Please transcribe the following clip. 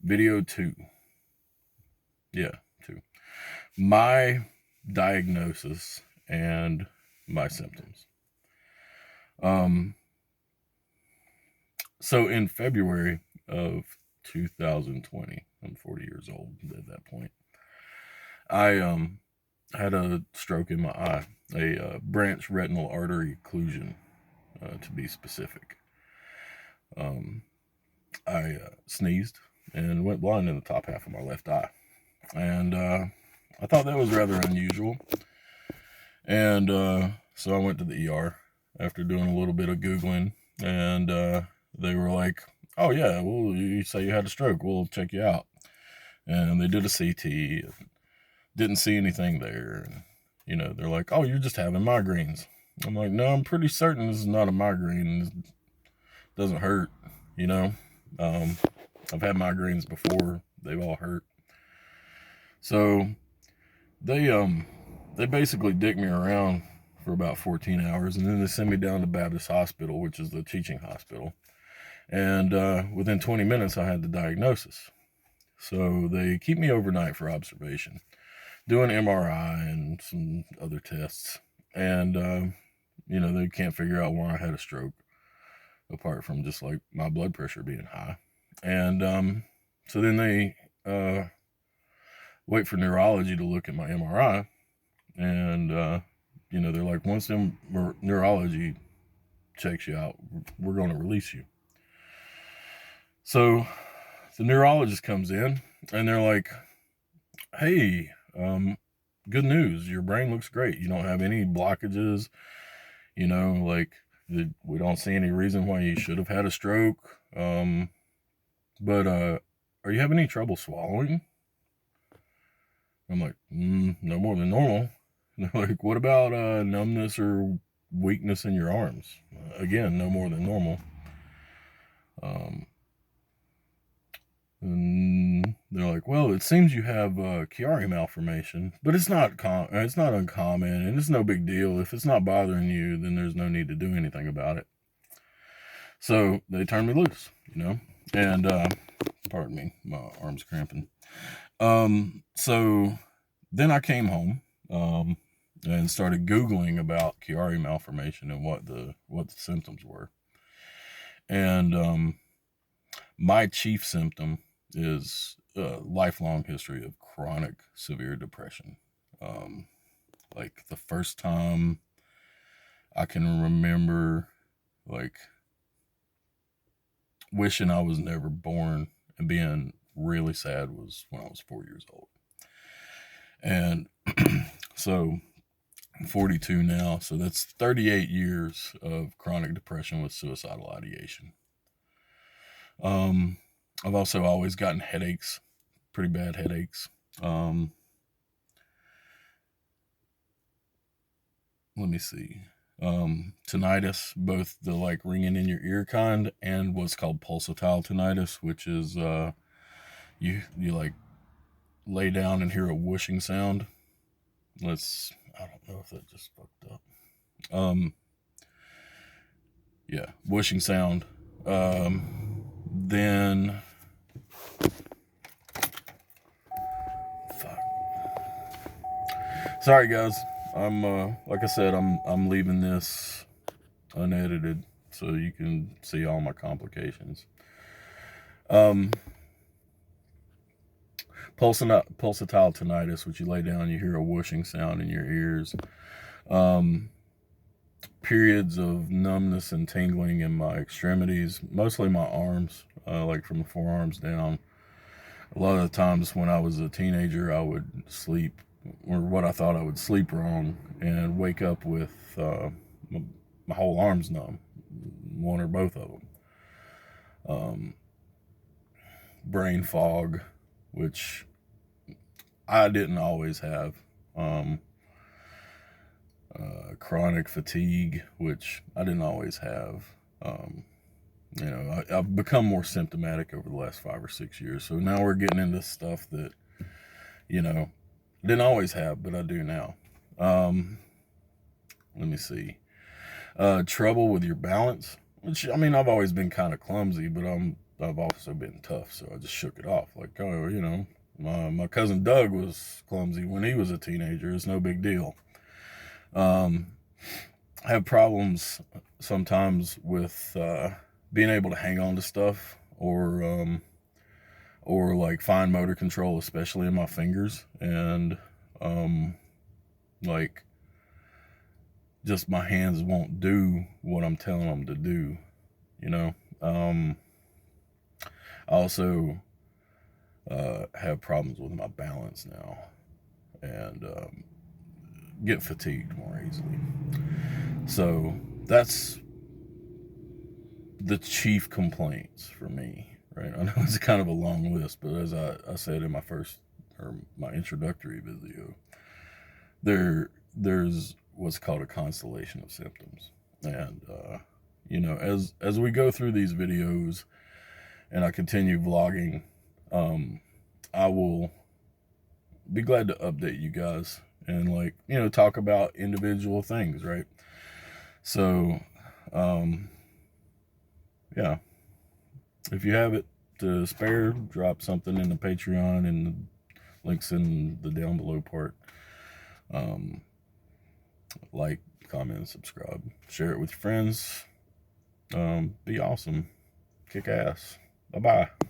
Video 2. Yeah, 2. My diagnosis and my symptoms. Um, so in February of 2020, I'm 40 years old at that point. I had a stroke in my eye, a branch retinal artery occlusion, to be specific. Um, I sneezed and went blind in the top half of my left eye, and I thought that was rather unusual. And so I went to the ER after doing a little bit of Googling, and they were like, "Oh, yeah, well, you say you had a stroke. We'll check you out." And they did a CT, and didn't see anything there. And, they're like, "Oh, you're just having migraines." I'm like, "No, I'm pretty certain this is not a migraine. It doesn't hurt, you know? Um, I've had migraines before. They've all hurt." So they they basically dick me around for about 14 hours, and then they send me down to Baptist Hospital, which is the teaching hospital. And within 20 minutes, I had the diagnosis. So they keep me overnight for observation, do an MRI and some other tests. And, they can't figure out why I had a stroke, apart from just like my blood pressure being high. And so then they wait for neurology to look at my MRI. And, they're like, once them neurology checks you out, we're going to release you. So the neurologist comes in and they're like, "Hey, good news. Your brain looks great. You don't have any blockages. Like we don't see any reason why you should have had a stroke. But are you having any trouble swallowing?" I'm like, "No more than normal." And they're like, "What about numbness or weakness in your arms?" Again, no more than normal. Um, And they're like, "Well, it seems you have Chiari malformation, but it's not uncommon, and it's no big deal. If it's not bothering you, then there's no need to do anything about it." So they turned me loose. And pardon me, my arm's cramping. So then I came home and started Googling about Chiari malformation and what the symptoms were. And my chief symptom is a lifelong history of chronic severe depression. Um, like the first time I can remember, like wishing I was never born and being really sad was when I was 4 years old. And so I'm 42 now, so that's 38 years of chronic depression with suicidal ideation. Um, I've also always gotten headaches, pretty bad headaches. Um, let me see. Tinnitus, both the like ringing in your ear kind and what's called pulsatile tinnitus, which is you like lay down and hear a whooshing sound. I don't know if that just fucked up. Um, yeah, whooshing sound. Then fuck. Sorry guys. I'm like I said, I'm leaving this unedited so you can see all my complications. Um, pulsatile tinnitus, which you lay down, you hear a whooshing sound in your ears. Um, Periods of numbness and tingling in my extremities, mostly my arms, like from the forearms down. A lot of the times when I was a teenager, I would sleep, or what I thought I would sleep wrong, and wake up with my whole arms numb, one or both of them. Um, Brain fog, which I didn't always have. Um, Chronic fatigue, which I didn't always have. Um, I've become more symptomatic over the last 5 or 6 years. So now we're getting into stuff that, I didn't always have, but I do now. Let me see. Trouble with your balance, which, I mean, I've always been kind of clumsy, but I'm I've also been tough, so I just shook it off. Like, oh, you know, my cousin Doug was clumsy when he was a teenager. It's no big deal. I have problems sometimes with being able to hang on to stuff, or like fine motor control, especially in my fingers, and like just my hands won't do what I'm telling them to do, you know. I also have problems with my balance now, and get fatigued more easily. So that's the chief complaints for me, right? I know it's kind of a long list, but as I said in my first, or my introductory video, there's what's called a constellation of symptoms. And you know, as we go through these videos and I continue vlogging, I will be glad to update you guys and, like, you know, talk about individual things, right? So yeah, if you have it to spare, drop something in the Patreon, and the links in the down below part. Like, comment, subscribe, share it with your friends. Be awesome, kick ass. Bye bye.